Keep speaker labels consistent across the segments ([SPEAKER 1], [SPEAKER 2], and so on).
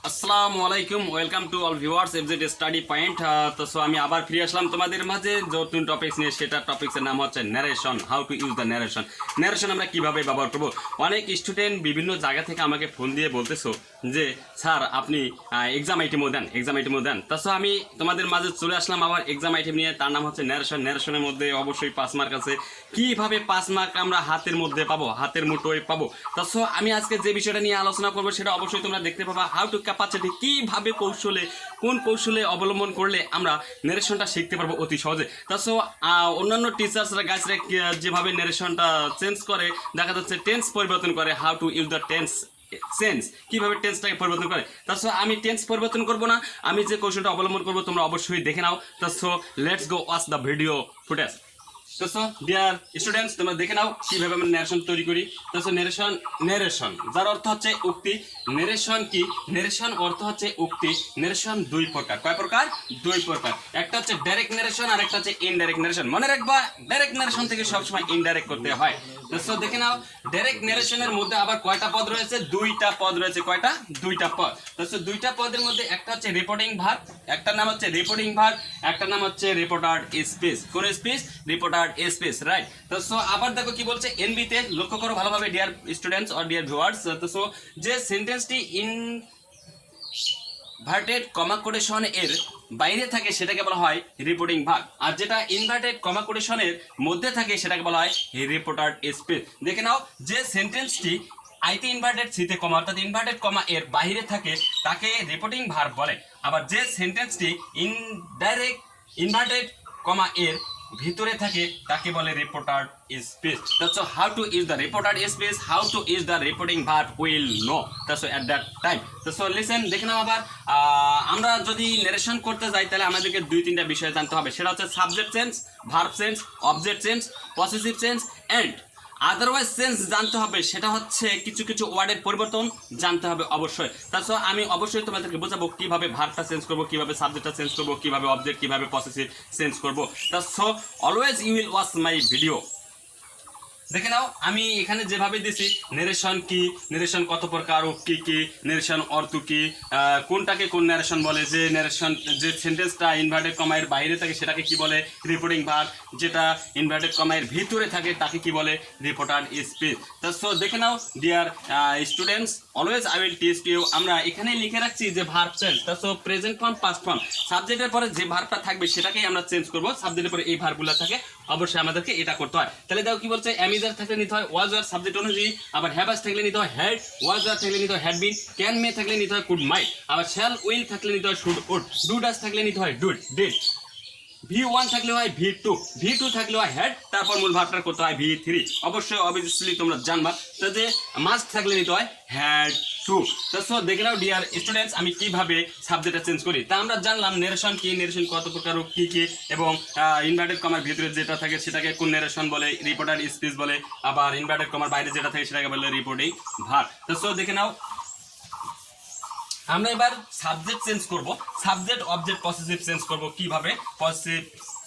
[SPEAKER 1] আসসালামু আলাইকুম, welcome to all viewers FZ study point. তো সো আমি আবার ফিরে আসলাম তোমাদের মাঝে নতুন টপিকস নিয়ে। সেটা টপিক্সের নাম হচ্ছে narration, how to use the narration. Narration আমরা কিভাবে ব্যবহার করব। অনেক স্টুডেন্ট বিভিন্ন জায়গা থেকে আমাকে ফোন দিয়ে বলতেছো যে স্যার আপনি এক্সাম আইটেমও দেন। তা সো আমি তোমাদের মাঝে চলে আসলাম আবার এক্সাম আইটেম নিয়ে। তার নাম হচ্ছে ন্যারেশন। ন্যারেশনের মধ্যে অবশ্যই 5 মার্ক আছে। কিভাবে 5 মার্ক আমরা হাতের মধ্যে পাবো, হাতের মুঠোয় পাবো। তা সো আমি আজকে যে বিষয়টা নিয়ে আলোচনা করবো সেটা অবশ্যই তোমরা দেখতে পাবা। হাউ টু ক্যাপাসিটি, কিভাবে কোন কৌশলে অবলম্বন করলে আমরা ন্যারেশনটা শিখতে পারবো অতি সহজে। তা সো অন্যান্য টিচার্সরা গাইসরা যেভাবে ন্যারেশনটা চেঞ্জ করে, দেখা যাচ্ছে টেন্স পরিবর্তন করে। How to use the tense sense, কিভাবে টেন্সটাকে পরিবর্তন করে। তার সো আমি টেন্স পরিবর্তন করবো না, আমি যে কৌশলটা অবলম্বন করবো তোমরা অবশ্যই দেখে নাও। তার so let's go watch the video footage. তো সো ডিয়ার স্টুডেন্টস, তোমরা দেখে নাও কিভাবে আমরা ন্যারেশন তৈরি করি। তো সো ন্যারেশন যার অর্থ হচ্ছে উক্তি। ন্যারেশন কি? ন্যারেশন অর্থ হচ্ছে উক্তি। ন্যারেশন দুই প্রকার। কয় প্রকার? দুই প্রকার। একটা হচ্ছে ডাইরেক্ট ন্যারেশন আর একটা হচ্ছে ইনডাইরেক্ট ন্যারেশন। মনে রাখবা, ডাইরেক্ট ন্যারেশন থেকে সবসময় ইনডাইরেক্ট করতে হয়। তো সো দেখে নাও, ডাইরেক্ট ন্যারেশনের মধ্যে আবার কয়টা পদ রয়েছে? দুইটা পদ রয়েছে। কয়টা? দুইটা পদ। তো সো দুইটা পদের মধ্যে একটা হচ্ছে রিপোর্টিং ভার্ব, একটা নাম হচ্ছে রিপোর্টিং ভার্ব, একটা নাম হচ্ছে রিপোর্টার স্পিচ। কোন স্পিচ? Reporter speech, right. তো সো আবার দেখো কি বলছে এনবি তে, লক্ষ্য করো ভালোভাবে deer students or dear viewers. তো সো যে সেন্টেন্সটি ইনভার্টেড কমা কোটেশন এর বাইরে থাকে সেটাকে বলা হয় রিপোর্টিং ভার্ব, আর যেটা ইনভার্টেড কমা কোটেশনের মধ্যে থাকে সেটাকে বলা হয় রিপোর্টার স্পিচ। দেখে নাও, যে সেন্টেন্সটি আইতে ইনভার্টেড সিতে কমা অর্থাৎ ইনভার্টেড কমা এর বাইরে থাকে তাকে রিপোর্টিং ভার্ব বলে। আবার যে সেন্টেন্সটি ইনডাইরেক্ট ইনভার্টেড কমা এর ভিতরে থাকে তাকে বলে reporter speech. That's how to use the reporter speech, how to use the reporting verb will know. That's at that time. তো লিসেন, দেখে নাও আবার আমরা যদি ন্যারেশন করতে যাই তাহলে আমাদেরকে 2-3টা বিষয় জানতে হবে। সেটা হচ্ছে subject change, verb change, object change, possessive change and otherwise change জানতে হবে। সেটা হচ্ছে কিছু কিছু ওয়ার্ডের পরিবর্তন জানতে হবে অবশ্যই। তাছাড়া আমি অবশ্যই তোমাদেরকে বোঝাবো কিভাবে ভার্বটা চেঞ্জ করবো, কিভাবে সাবজেক্টটা চেঞ্জ করবো, কিভাবে অবজেক্ট, কিভাবে পসেসিভ চেঞ্জ করবো। So always you will watch my video. দেখে নাও, আমি এখানে যেভাবে দিছি ন্যারেশন কি, ন্যারেশন কত প্রকার ও কি কি, ন্যারেশন অর্থ কি, কোনটাকে কোন ন্যারেশন বলে, যে ন্যারেশন যে সেন্টেন্সটা ইনভার্টেড কমায়ের বাইরে থাকে সেটাকে কি বলে রিপোর্টিং ভার্ব, যেটা ইনভার্টেড কমায়ের ভিতরে থাকে তাকে কি বলে রিপোর্টার স্পিচ। তা সো দেখে নাও dear students, always I will teach you. আমরা এখানে লিখে রাখছি যে ভার্ব চেঞ্জ। তা so present form, past form, সাবজেক্টের পরে যে ভার্বটা থাকবে সেটাকেই আমরা চেঞ্জ করবো। সাবজেক্টের পরে এই ভার্বগুলো থাকে, অবশ্যই আমাদেরকে এটা করতে হয়। তাহলে দেখো কি বলছে, অ্যামিজার থাকলে নিতে হয় ওয়াজ ওয়ার সাবজেক্ট অনুযায়ী, আবার হ্যাভাস থাকলে নিতে হয় হ্যাড, ওয়াজ ওয়ার থাকলে নিতে হয় হ্যাড বিন, ক্যান মে থাকলে নিতে হয় কুড মাইট, আবার শ্যাল উইল থাকলে নিতে হয় শুড উড, ডু ডাস থাকলে নিতে হয় ডুড ডিড, V1 থাকলে হয় V2, V2 থাকলে হয় হেড, তারপর মূল ভার্বটা করতে হয় V3। অবশ্যই অবভিয়াসলি তোমরা জানবা যে মাস্ট থাকলে নিতে হয় হ্যাড টু। তো দেখে নাও ডিয়ার স্টুডেন্টস, আমি কিভাবে সাবজেক্টটা চেঞ্জ করি। তা আমরা জানলাম ন্যারেশন কি, ন্যারেশন কত প্রকার কি কি, এবং ইনভার্টেড কমার ভিতরে যেটা থাকে সেটাকে কোন ন্যারেশন বলে, রিপোর্টার স্পিচ বলে, আবার ইনভার্টেড কমার বাইরে যেটা থাকে সেটাকে বলে রিপোর্টিং ভার্ব। তো দেখে নাও, আমরা এবার সাবজেক্ট চেঞ্জ করব, সাবজেক্ট অবজেক্ট পসেসিভ চেঞ্জ করব। কিভাবে পসেসিভ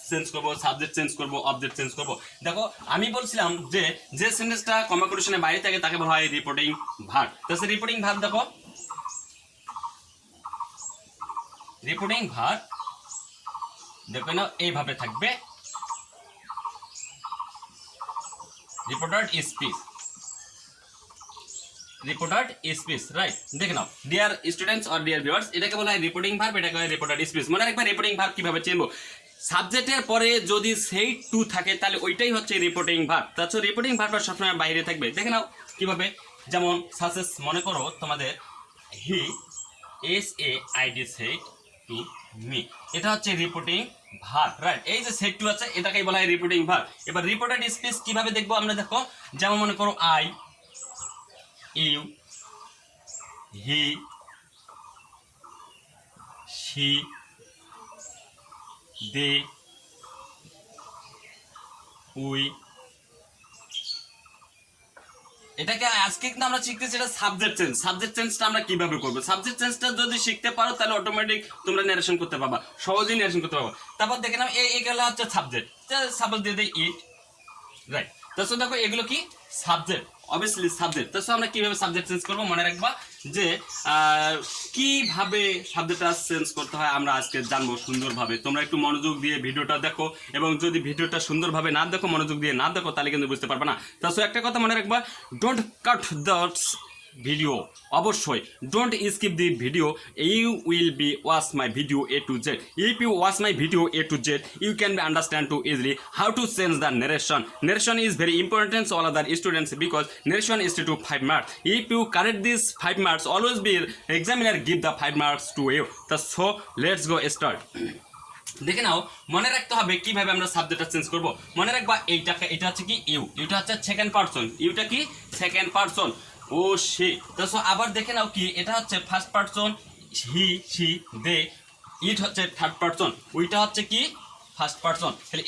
[SPEAKER 1] চেঞ্জ করব, সাবজেক্ট চেঞ্জ করব, অবজেক্ট চেঞ্জ করব। দেখো আমি বলছিলাম যে যে সেন্টেন্সটা কমা কোটেশনের বাইরে থাকে তাকে বলা হয় রিপোর্টিং ভার্ব। তো সেই রিপোর্টিং ভার্ব দেখো, রিপোর্টিং ভার্ব দেখো না এইভাবে থাকবে, reporter speech, reporter speech, right. দেখে নাও dear students or dear viewers, এটাকে বলা হয় রিপোর্টিং ভার্ব, এটাকে বলা হয় রিপোর্টার স্পিচ। মনে রাখবে রিপোর্টিং ভার্ব কিভাবে চিনবো, সাবজেক্টের পরে যদি সেই টু থাকে তাহলে ওইটাই হচ্ছে রিপোর্টিং ভার্ব। তাছাড়া রিপোর্টিং ভার্বটা সবসময় বাইরে থাকবে। দেখে নাও কিভাবে, যেমন সাসেস মনে করো তোমাদের he S A I D said to me, এটা হচ্ছে রিপোর্টিং ভার্ব, রাইট। এই যে সেড টু আছে এটাকেই বলা হয় রিপোর্টিং ভার্ব। এবার রিপোর্টার স্পিচ কিভাবে দেখবো আমরা, দেখো যেমন মনে করো I, you, he, she, they, we, এটাকে আজকে কিন্তু আমরা শিখতেছি এটা সাবজেক্ট চেঞ্জ। সাবজেক্ট চেঞ্জটা আমরা কিভাবে করবো, সাবজেক্ট চেঞ্জটা যদি শিখতে পারো তাহলে অটোমেটিক তোমরা ন্যারেশন করতে পারবা, সহজেই ন্যারেশন করতে পারবা। তারপর দেখে নাও এই গেলা হচ্ছে সাবজেক্ট, সাপোজ দিয়ে দেয় ইট, রাইট। তাছাড়া দেখো এগুলো কি সাবজেক্ট, অবভিয়াসলি সাবজেক্ট। তাছাড়া আমরা কিভাবে সাবজেক্ট চেঞ্জ করবো মনে রাখবা যে কিভাবে সাবজেক্টটা চেঞ্জ করতে হয় আমরা আজকে জানবো সুন্দরভাবে। তোমরা একটু মনোযোগ দিয়ে ভিডিওটা দেখো, এবং যদি ভিডিওটা সুন্দরভাবে না দেখো, মনোযোগ দিয়ে না দেখো, তাহলে কিন্তু বুঝতে পারবে না। তাছাড়া একটা কথা মনে রাখবা, ডোন্ট কাট দ্য ভিডিও, অবশ্যই don't skip the video, you will be watch my video A to Z. If you watch my video A to Z, you can understand too easily how to change the narration is very important to all other students because narration is to 5 marks. If you correct these 5 marks, always be examiner give the 5 marks to you. So let's go start. দেখে নাও, মনে রাখতে হবে কিভাবে আমরা সাবজেক্টটা change করব। মনে রাখবা এটা হচ্ছে কি ইউ, ইউটা হচ্ছে সেকেন্ড পারসন, ইউটা কি সেকেন্ড পারসন, ও সে। তো আবার দেখে নাও কি এটা হচ্ছে ফার্স্ট পারসন, হি সি দে, ইট হচ্ছে থার্ড পারসন, ওইটা হচ্ছে কি ফার্স্ট পারসন। তাহলে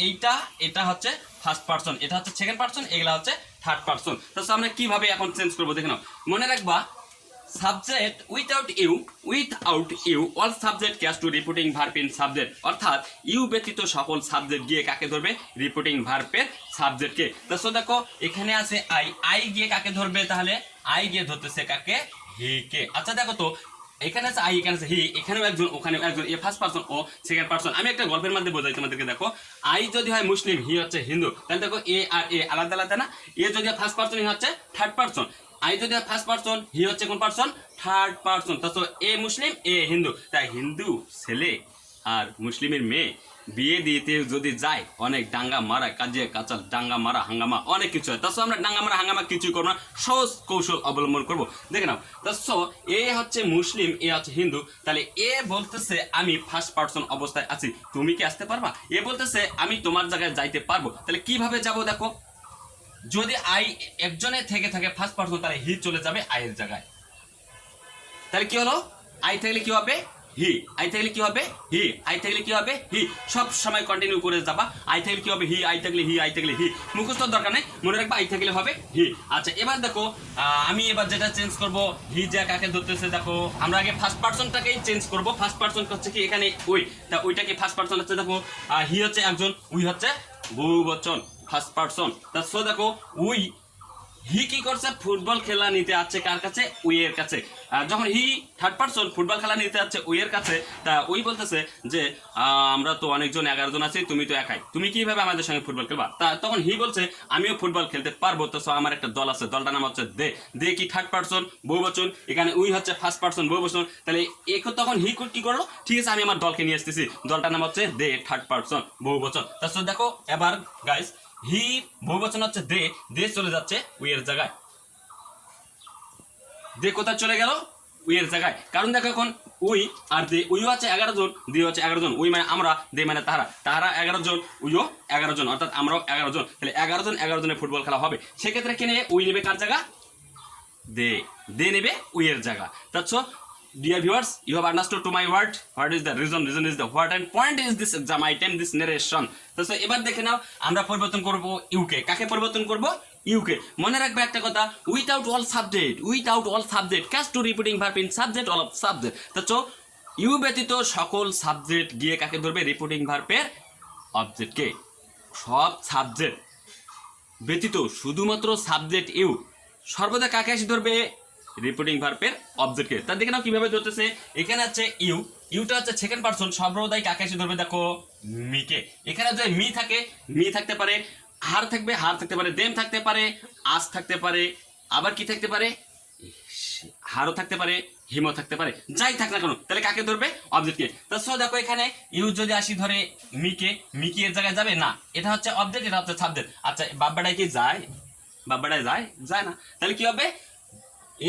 [SPEAKER 1] এটা হচ্ছে ফার্স্ট পারসন, এটা হচ্ছে সেকেন্ড পারসন, এগুলা হচ্ছে থার্ড পারসন। তো আমরা কিভাবে এখন চেঞ্জ করব দেখে নাও। মনে রাখবা subject without you all subject catch to reporting verb in subject, অর্থাৎ ইউ ব্যতীত সকল সাবজেক্ট গিয়ে কাকে ধরবে, রিপোর্টিং ভার্বের সাবজেক্টকে। তো দেখো এখানে আছে আই গিয়ে কাকে ধরবে, তাহলে আই গিয়ে ধরতেছে কাকে, হি কে। আচ্ছা দেখো তো এখানে আছে আই, এখানে আছে হি, এখানেও একজন ওখানেও একজন, এ ফার্স্ট পারসন ও সেকেন্ড পারসন। আমি একটা গল্পের মধ্যে বোঝাই তোমাদেরকে। দেখো আই যদি হয় মুসলিম, হি হচ্ছে হিন্দু, তাহলে দেখো এ আর এ আলাদা আলাদা না, এ যদি ফার্স্ট পারসন, হি হচ্ছে থার্ড পারসন, আই যদি ফার্স্ট পারসন, হি হচ্ছে কোন পারসন, থার্ড পারসন। তো এ মুসলিম এ হিন্দু, তাই হিন্দু ছেলে আর মুসলিমের মেয়ে বিয়ে দিতে যদি যায়, অনেক ডাঙ্গা মারা, কাজে কাচাল, ডাঙ্গা মারা হাঙ্গামা অনেক কিছু হয়। তাছাড়া আমরা ডাঙ্গা মারা হাঙ্গামা কিছুই করবো না, সহজ কৌশল অবলম্বন করবো। দেখে নাও, তাছাড়া এ হচ্ছে মুসলিম, এ হচ্ছে হিন্দু, তাহলে এ বলতেছে আমি ফার্স্ট পারসন অবস্থায় আছি, তুমি কি আসতে পারবা? এ বলতেছে আমি তোমার জায়গায় যাইতে পারবো। তাহলে কিভাবে যাব দেখো, যদি আই একজনের থেকে থাকে ফার্স্ট পারসন, তাহলে হি চলে যাবে আইয়ের জায়গায়। তাহলে কি হলো, আই থাকলে কি হবে হি, আই থাকলে কি হবে হি, আই থাকলে কি হবে হি, সব সময় কন্টিনিউ করে যাবা। আই থাকলে কি হবে হি, আই থাকলে হি, আই থাকলে হি, মুখস্থ দরকার নেই, মনে রাখবা আই থাকলে হবে হি। আচ্ছা এবার দেখো আমি এবার যেটা চেঞ্জ করব, হি যা কাকে ধরতেছে, দেখো আমরা আগে ফার্স্ট পারসনটাকেই চেঞ্জ করব। ফার্স্ট পারসন হচ্ছে কি এখানে ওই, তা ওইটা কি ফার্স্ট পারসন হচ্ছে, দেখো হি হচ্ছে একজন, উই হচ্ছে বহুবচন, ফার্স্ট পারসন। তা দেখো উই, হি কি করছে, ফুটবল খেলা নিতে আছে কার কাছে, উইয়ের কাছে। যখন হি থার্ড পারসন ফুটবল খেলা নিতে যাচ্ছে উইয়ের কাছে, তা উই বলতেছে যে আমরা তো অনেকজন 11 জন আছি, তুমি তো একাই, তুমি কিভাবে আমাদের সঙ্গে ফুটবল খেলবা? তা তখন হি বলছে আমিও ফুটবল খেলতে পারবো, তো আমার একটা দল আছে, দলটার নাম হচ্ছে দে। দে কি থার্ড পারসন বহুবচন, এখানে উই হচ্ছে ফার্স্ট পারসন বহুবচন, তাহলে তখন হি কি করলো, ঠিক আছে আমি আমার দলকে নিয়ে আসতেছি, দলটার নাম হচ্ছে দে, থার্ড পারসন বহুবচন। তারপর দেখো এবার গাইস, হি বহুবচন হচ্ছে দে, দে চলে যাচ্ছে উইয়ের জায়গায়, দে কোথায় চলে গেল, উইয়ের জায়গায়। কারণ দেখো এখন উই আর দে, উই হচ্ছে 11 জন, দে হচ্ছে 11 জন, উই মানে আমরা, দে মানে তাহারা 11 জন, উইও 11 জন, অর্থাৎ আমরাও 11 জন। তাহলে 11 জনের ফুটবল খেলা হবে। সেক্ষেত্রে কে নেবে, উই নেবে কার জায়গা, দে নেবে উইয়ের জায়গা। তাছাড়া dear viewers, you have understood to my word. What is the reason is the what, and point is this exam item, this narration. তো এবার দেখে নাও, আমরা পরিবর্তন করব ইউকে। কাকে পরিবর্তন করব, ইউকে। মনে রাখবে একটা কথা, without all subject catch to repeating verb in subject all of subject. তো ইউ ব্যতীত সকল সাবজেক্ট গিয়ে কাকে ধরবে, রিপিটিং ভার্বের অবজেক্টকে। সব সাবজেক্ট ব্যতীত শুধুমাত্র সাবজেক্ট ইউ সর্বদা কাকে এসে ধরবে, রিপোর্টিং ভার্বের অবজেক্টকে। তা দেখে নাও কিভাবে ধরতেছে, এখানে আছে ইউ, ইউটা হচ্ছে সেকেন্ড পারসন, সর্বদাই কাকে এসে ধরবে, দেখো মিকে। এখানে যদি মি থাকে, মি থাকতে পারে, হার থাকতে পারে, দেম থাকতে পারে, আস থাকতে পারে, আবার কি থাকতে পারে, হারও থাকতে পারে, হিমও থাকতে পারে, যাই থাক না কেন, তাহলে কাকে ধরবে, অবজেক্টকে। তাছাড়া দেখো এখানে ইউ যদি আসি ধরে মিকে, মিকি এর জায়গায় যাবে না, এটা হচ্ছে অবজেক্ট, এটা হচ্ছে সাবজেক্ট। আচ্ছা বাব্বাটাই কি যায়, বাব্বাটাই যায় না, তাহলে কি হবে,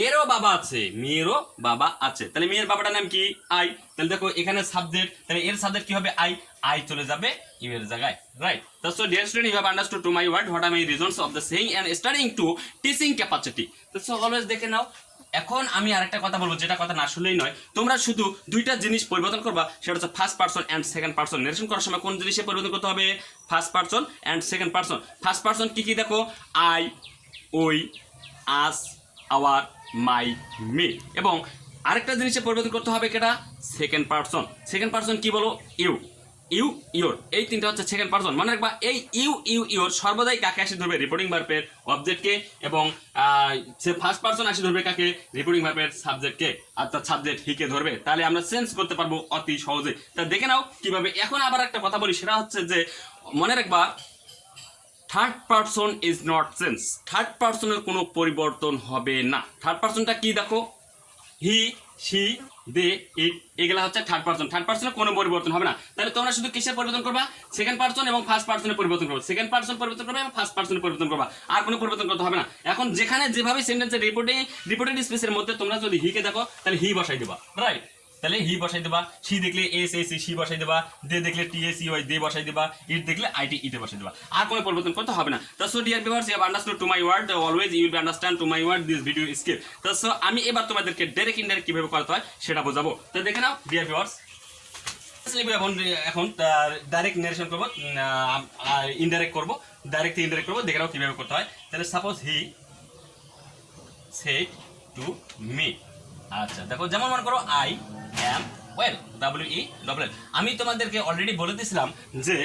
[SPEAKER 1] এরও বাবা আছে, মেয়েরও বাবা আছে, তাহলে মেয়ের বাবাটার নাম কি, আই। তাহলে দেখো এখানে সাবজেক্ট, তাহলে এর সাবজেক্ট কি হবে, আই চলে যাবে ইউ এর জায়গায়, right. So dear student, you have understood to my word, what are my reasons of the saying and studying to teaching capacity. So always দেখে নাও। এখন আমি আরেকটা কথা বলবো, যেটা কথা না আসলেই নয়, তোমরা শুধু দুইটা জিনিস পরিবর্তন করবা, সেটা হচ্ছে first person and second person. Narration করার সময় কোন জিনিসে পরিবর্তন করতে হবে, first person and second person. First person কি কি দেখো, আই, ওই, আস, আওয়ার, মাই, মি। এবং আরেকটা জিনিসে পরিবর্তন করতে হবে, কেটা, সেকেন্ড পারসন। সেকেন্ড পারসন কি বলো, ইউ। ইউ ইউর, এই তিনটা হচ্ছে সেকেন্ড পারসন। মনে রাখবা এই ইউ ইউ ইউর সর্বদাই কাকে আসি ধরবে? রিপোর্টিং ভার্বের অবজেক্টকে, এবং সে ফার্স্ট পারসন আসি ধরবে কাকে? রিপোর্টিং ভার্বের সাবজেক্টকে, আর তার সাবজেক্ট হিকে ধরবে। তাহলে আমরা চেঞ্জ করতে পারবো অতি সহজে। তা দেখে নাও কিভাবে। এখন আবার একটা কথা বলি, সেটা হচ্ছে যে মনে রাখবা third person is not change. Third পারসনের কোনো পরিবর্তন হবে না। থার্ড পারসনটা কি দেখো, হি, শি, দে, ইট, এগুলা হচ্ছে থার্ড পারসন। থার্ড পারসনের কোনো পরিবর্তন হবে না। তাহলে তোমরা শুধু কিসের পরিবর্তন করবা? সেকেন্ড পারসন এবং ফার্স্ট পারসনের পরিবর্তন করবে। সেকেন্ড পারসন পরিবর্তন করবে এবং ফার্স্ট পারসনের পরিবর্তন করবা। আর কোনো পরিবর্তন করতে হবে না। এখন যেখানে যেভাবে সেন্টেন্সের রিপোর্টেড স্পেসের মধ্যে তোমরা যদি হিকে দেখো, তাহলে হি বসাই দেবা, রাইট? তাহলে হি বসাই দেবা, সি দেখলে এস এস সি বসাই দেবা, দে দেখলে টি এস ইউ আই দে বসাই দেবা, ইট দেখলে আই টি ইতে বসাই দেবা। আর কোনো পরিবর্তন করতে হবে না। তা so dear viewers, you have understood to my word, always you will be understand to my word this video skip. তা সো আমি এবার তোমাদেরকে ডাইরেক্ট ইনডাইরেক্ট কিভাবে করতে হয় সেটা বোঝাবো। তো দেখে নাও ডিয়ার ভিউয়ার্স, এখন ডাইরেক্ট নারেশন করবো, ইনডাইরেক্ট করবো, ডাইরেক্ট ইনডাইরেক্ট করবো। দেখে নাও কিভাবে করতে হয়। তাহলে suppose he said to me. আচ্ছা দেখো, যেমন মনে করো আই অ্যাম ওয়েল, WELL। আমি তোমাদেরকে অলরেডি বলে দিয়েছিলাম যে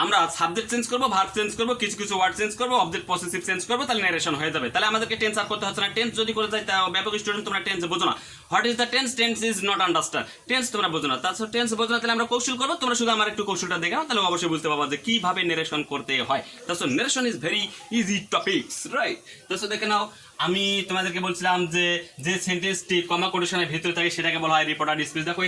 [SPEAKER 1] আমরা সাবজেক্ট চেঞ্জ করবো, ভার্ব চেঞ্জ করবো, কিছু কিছু ওয়ার্ড চেঞ্জ করবো, অবজেক্ট পসেসিভ চেঞ্জ করবো, তাহলে ন্যারেশন হয়ে যাবে। তাহলে আমাদেরকে টেন্স আর করতে হচ্ছে না। টেন্স যদি করে যায়, তা ব্যাপক স্টুডেন্ট তোমরা টেন্স বোঝো না। What is the tense? Tense is not understand. Tense তোমরা বোঝো না। তাছাড়া টেন্স বোঝো না, তাহলে আমরা কৌশল করবো। তোমরা শুধু আমার একটু কৌশলটা দেখে নাও, তাহলে অবশ্যই বুঝতে পারবা যে কিভাবে ন্যারেশন করতে হয়। তাছাড়া narration is very easy topics, right? তাছাড়া দেখে নাও, আমি তোমাদেরকে বলছিলাম যে যে সেন্টেন্সটি কমা কোটেশনের ভিতরে থাকে সেটাকে বলা হয় রিপোর্টার স্পিচ। দেখো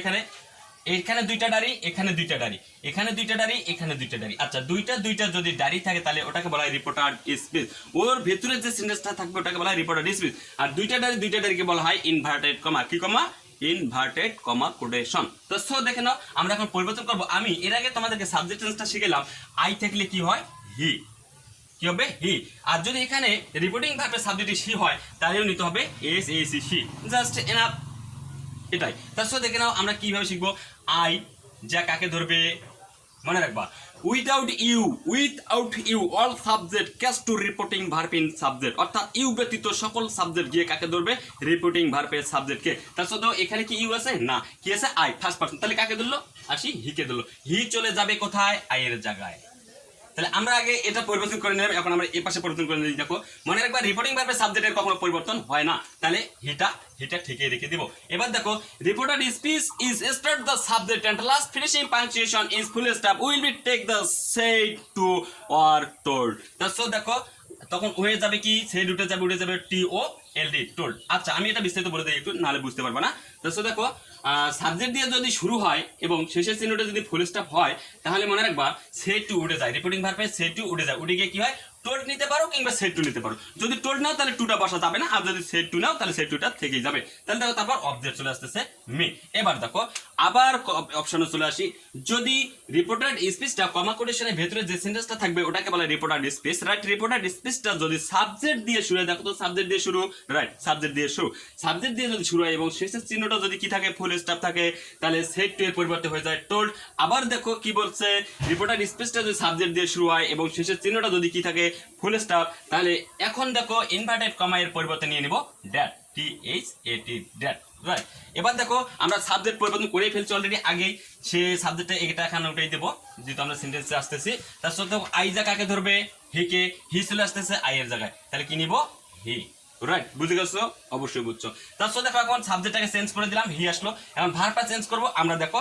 [SPEAKER 1] এখানে দুইটা ডারি, এখানে দুইটা ডারি, এখানে দুইটা ডারি, এখানে দুইটা ডারি। আচ্ছা, দুইটা যদি ডারি থাকে তাহলে ওটাকে বলা হয় রিপোর্টার স্পিচ। ওর ভেতরে যে সেন্টেন্সটা থাকবে ওটাকে বলা হয় রিপোর্টার স্পিচ। আর দুইটা ডারিকে বলা হয় ইনভার্টেড কমা। কি কমা? Inverted comma quotation. তো সো দেখে নাও, আমরা এখন পরিবর্তন করবো। আমি এর আগে তোমাদেরকে সাবজেক্ট টেন্সটা শিখেলাম। আই থাকলে কি হয়? হি। কি হবে? হি। আর যদি এখানে রিপোর্টিং ভার্বের সাবজেক্ট সি হয়, তাহলেও নিতে হবে S A C, C. Just enough, এটাই। তার সাথে দেখে নাও আমরা কিভাবে শিখবো। আই যা কাকে ধরবে? মনে রাখবা, without you all subject catch to reporting verb in subject. অর্থাৎ ইউ ব্যতীত সকল সাবজেক্ট গিয়ে কাকে ধরবে? রিপোর্টিং ভার্বের সাবজেক্টকে। তার সাথে এখানে কি ইউ আছে? না। কি আছে? I, first person. তাহলে কাকে ধরলো? আসি হিকে ধরলো। হি চলে যাবে কোথায়? আই এর জায়গায়। তাহলে আমরা আগে এটা পরিবর্তন করে নিলাম, এখন আমরা এই পাশে পরিবর্তন করে নিই। দেখো মনে রাখবা, রিপোর্টিং ভার্বের সাবজেক্টের কখনো পরিবর্তন হয় না। তাহলে হিটা ঠিকই রেখে দিব। এবার দেখো, reporter speech is start the subject and last finishing punctuation is full stop will be take the said to or told. So দেখো তখন হয়ে যাবে কি? সেড উঠে যাবে টি ও এল ডি, টোল্ড। আচ্ছা, আমি এটা বিস্তারিত বলে দিই একটু, নাহলে বুঝতে পারবে না। তো দেখো, সাবজেক্ট দিয়ে যদি শুরু হয় এবং শেষের চিহ্নটা যদি ফুল স্টপ হয়, তাহলে মনে রাখবা সেড টু উঠে যায়। রিপোর্টিং ভার্বে সেড টু উঠে যায়। উঠে গিয়ে কি হয়? টোল্ড নিতে পারো কিংবা সেড টু নিতে পারো। যদি টোল্ড নাও তাহলে টুটা বসা যাবে না, আর যদি সেড টু নাও তাহলে সেড টুটা থেকেই যাবে। তাহলে দেখো তারপর অবজেক্ট চলে আসতেছে মি। এবার দেখো আবার অপশনে চলে আসি। যদি রিপোর্টার স্পিচটা কমা কোটেশনের ভেতরে যে সেন্টেন্সটা থাকবে ওটাকে বলে রিপোর্টার স্পিচ, রাইট? রিপোর্টার স্পিচটা যদি সাবজেক্ট দিয়ে শুরু হয়, দেখো তো সাবজেক্ট দিয়ে শুরু, রাইট? সাবজেক্ট দিয়ে যদি শুরু হয় এবং শেষের চিহ্নটা যদি কি থাকে? ফুল স্টপ থাকে, তাহলে সেড টু এর পরিবর্তে হয়ে যায় টোল্ড। আবার দেখো কি বলছে, রিপোর্টার স্পিচটা যদি সাবজেক্ট দিয়ে শুরু হয় এবং শেষের চিহ্নটা যদি কি থাকে? ফুল স্টপ, তাহলে এখন দেখো ইনভার্টেড কমা এর পরিবর্তে নিয়ে নিব ড্যাট, THAT, ড্যাট, রাইট? এবার দেখো আমরা সাবজেক্ট পরিবর্তন করে ফেলছি অলরেডি আগেই। সে সাবজেক্টটা এটা এখানে উঠাই দেবো, যেহেতু আমরা সেন্টেন্সে আসতেছি। তার সাথে আই যা কাকে ধরবে? হিকে। হি চলে আসতেছে আই এর জায়গায়, তাহলে কি নিব? হি, রাইট? বুঝে গেছো? অবশ্যই বুঝছো। তার সাথে দেখো এখন সাবজেক্টটাকে চেঞ্জ করে দিলাম, হি আসলো। এখন ভার্বটা চেঞ্জ করবো আমরা। দেখো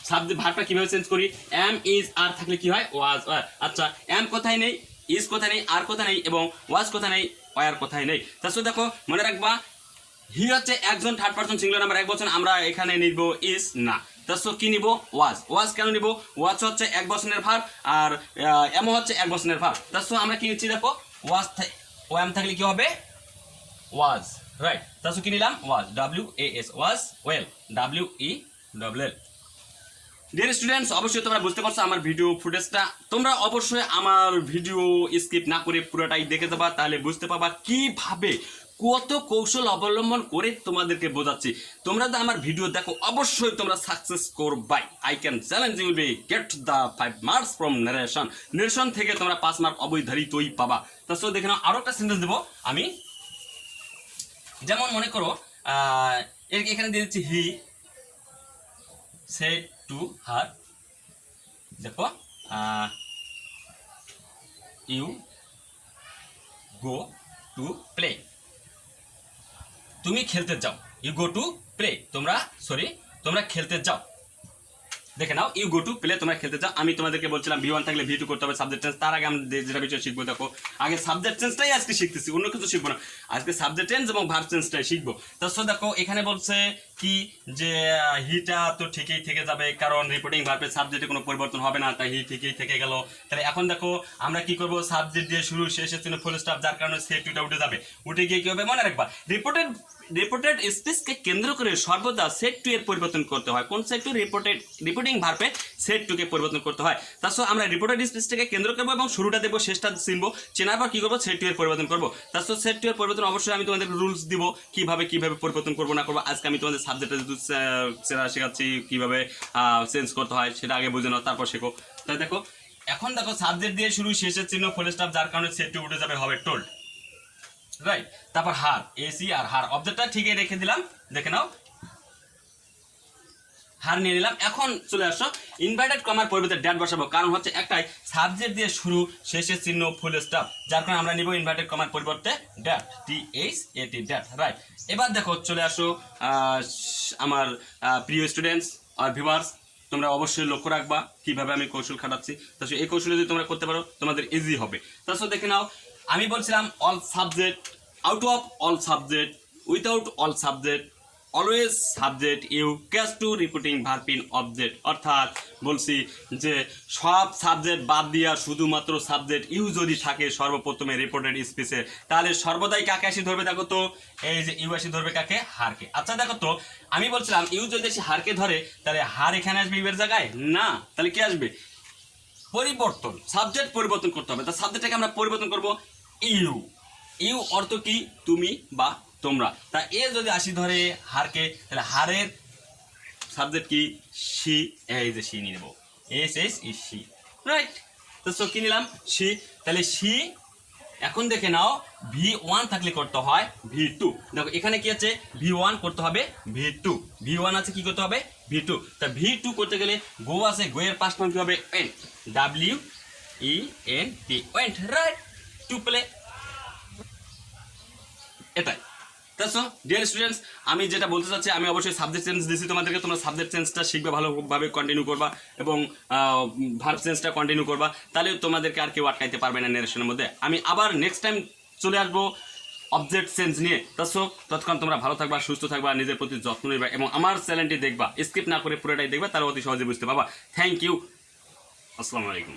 [SPEAKER 1] সাবজেক্ট ভার্বটা কিভাবে চেঞ্জ করি? এম, ইজ, আর থাকলে কি হয়? ওয়াজ। আচ্ছা, এম কোথায় নেই, ইজ কোথায় নেই, আর কোথায় নেই, এবং ওয়াজ কোথায় নেই, ওয়ার কোথায় নেই। তার সাথে দেখো মনে রাখবা, হি হচ্ছে একজন থার্ড পারসন সিঙ্গুলার নাম্বার এক বচন, আমরা এখানে নিব ইজ না। তারপর কি নিব? ওয়াজ কেন নিব? ওয়াজ হচ্ছে এক বচনের ভার্ব, আর এম হচ্ছে এক বচনের ভার্ব। তারপর আমরা কি নিচ্ছি? দেখো ওয়াম থাকলে কি হবে? ওয়াজ, রাইট? তারপর কি নিলাম? ওয়াজ, WAS, was, well, WELL। Dear students, অবশ্যই তোমরা বুঝতে পারছো আমার ভিডিও ফুটেজটা। তোমরা অবশ্যই আমার ভিডিও স্কিপ না করে পুরোটাই দেখে যাবা, তাহলে বুঝতে পারবা কিভাবে কত কৌশল অবলম্বন করে তোমাদেরকে বোঝাচ্ছি। তোমরা যদি আমার ভিডিও দেখো অবশ্যই তোমরা সাকসেস করবাই। I can challenge you be get the 5 marks from narration থেকে তোমরা 5 মার্ক অবৈধারিতই পাবা। তাছাড়া দেখে নাও আরো একটা সেন্টেন্স দেবো আমি। যেমন মনে করো এখানে দিয়ে দিচ্ছি হি সেড টু হার দেখো ইউ গো টু প্লে, তুমি খেলতে যাও। ইউ গো টু প্লে, তোমরা খেলতে যাও। দেখে নাও, ইউ গো টু প্লে, তোমরা খেলতে যাও। আমি তোমাদেরকে বলছিলাম V1 থাকলে V2 করতে হবে সাবজেক্ট টেন্স। তার আগে আমরা যেটা বিষয় শিখবো, দেখো আগে সাবজেক্ট টেন্সটাই আজকে শিখতেছি, অন্য কিছু শিখবো না। আজকে সাবজেক্ট টেন্স এবং ভার্ব টেন্সটাই শিখবো। তারপর দেখো এখানে বলছে কি যে হিটা তো ঠিকই থেকে যাবে, কারণ রিপোর্টিং ভার্বের সাবজেক্টে কোনো পরিবর্তন হবে না, তাই হি ঠিকই থেকে গেল। তাহলে এখন দেখো আমরা কি করবো, সাবজেক্ট দিয়ে শুরু, শেষের জন্য ফুল স্টপ, যার কারণে সেট টুটা উঠে যাবে। উঠে গিয়ে কি হবে মনে রাখবা, রিপোর্টেড স্পিচকে কেন্দ্র করে সর্বদা সেট টু এর পরিবর্তন করতে হয়। কোন সেট টু? রিপোর্টিং ভার্বে সেট টু কে পরিবর্তন করতে হয়। তারপর আমরা রিপোর্টেড স্পিচটাকে কেন্দ্র করবো এবং শুরুটা দেবো, শেষটা চিনবো। চেনার পর কি করবো, সেট টু এর পরিবর্তন করবো। তারপর সেট টু এর পরিবর্তন অবশ্যই আমি তোমাদের রুলস দিব, কিভাবে পরিবর্তন করবো না করবো। আজকে আমি তোমাদের সাবজেক্টে যেহেতু শেখাচ্ছি কিভাবে চেঞ্জ করতে হয়, সেটা আগে বুঝে নাও, তারপর শেখো। তাই দেখো এখন দেখো সাবজেক্ট দিয়ে শুরু, শেষের চিহ্ন ফুল স্টপ, যার কারণে সেট টু উঠে যাবে, হবে টোল্ড, রাইট। তারপর হার, এসি আর হার, অবজেক্টটা ঠিকই রেখে দিলাম, দেখে নাও হার নিয়ে নিলাম। এখন চলে আসো ইনভার্টেড কমার পরিবর্তে ড্যাট বসাবো, কারণ হচ্ছে একটাই, সাবজেক্ট দিয়ে শুরু, শেষের চিহ্ন ফুল স্টপ, যার কারণে আমরা নিব ইনভার্টেড কমার পরিবর্তে ড্যাট, DHAT, ড্যাট, রাইট। এবার দেখো চলে আসো আমার প্রিয় স্টুডেন্টস আর ভিউয়ার্স, তোমরা অবশ্যই লক্ষ্য রাখবা কিভাবে আমি কৌশল খাটাচ্ছি। তাছাড়া এই কৌশলে যদি তোমরা করতে পারো তোমাদের ইজি হবে। তাছাড়া দেখে নাও, আমি বলছিলাম all subject, out of all subject, without all subject, always subject, you catch to repeating verb in object. অর্থাৎ বলছি যে সব সাবজেক্ট বাদ দিয়া শুধুমাত্র সাবজেক্ট ইউ যদি থাকে সর্বপ্রথমে রিপোর্টেড স্পিচে, তাহলে সর্বদাই কাকে আসি ধরবে? দেখো তো এই যে ইউ আসি ধরবে কাকে? হারকে। আচ্ছা দেখো তো আমি বলছিলাম ইউ যদি এসে হারকে ধরে, তাহলে হার এখানে আসবে ইউ এর জায়গায় না, তাহলে কি আসবে? পরিবর্তন, সাবজেক্ট পরিবর্তন করতে হবে। তা সাবজেক্টটাকে আমরা পরিবর্তন করব ইউ। ইউ অর্থ কি? তুমি বা তোমরা। তা এ যদি আসি ধরে হারকে, তাহলে হারের সাবজেক্ট কি? সি, এই যে সি নিয়ে নেব, এস সি, রাইট। তো কি নিলাম? সি। তাহলে সি, এখন দেখে নাও V1 থাকলে করতে হয় V2। দেখো এখানে কি আছে, V1 করতে হবে V2, V1 আছে কি করতে হবে V2। তা V2 করতে গেলে গো আছে, গো এর পাস্ট ফর্ম কি হবে? Ant, WENT, went, right, to play, এটাই। তাছো ডিয়ার স্টুডেন্টস, আমি যেটা বলতে চাচ্ছি, আমি অবশ্যই সাবজেক্ট চেঞ্জ দিয়েছি তোমাদেরকে, তোমরা সাবজেক্ট চেঞ্জটা শিখবে, ভালোভাবে কন্টিনিউ করবা এবং ভার্ব চেঞ্জটা কন্টিনিউ করবা, তাহলে তোমাদেরকে আর কেউ আটকাইতে পারবে না নারেশনের মধ্যে। আমি আবার নেক্সট টাইম চলে আসবো অবজেক্ট চেঞ্জ নিয়ে। তাছো ততক্ষণ তোমরা ভালো থাকবা, সুস্থ থাকবা, নিজের প্রতি যত্ন নেবা এবং আমার চ্যানেলটি দেখবা, স্কিপ না করে পুরোটাই দেখবা, তাহলে অতি সহজে বুঝতে পারবা। থ্যাংক ইউ, আসসালামু আলাইকুম।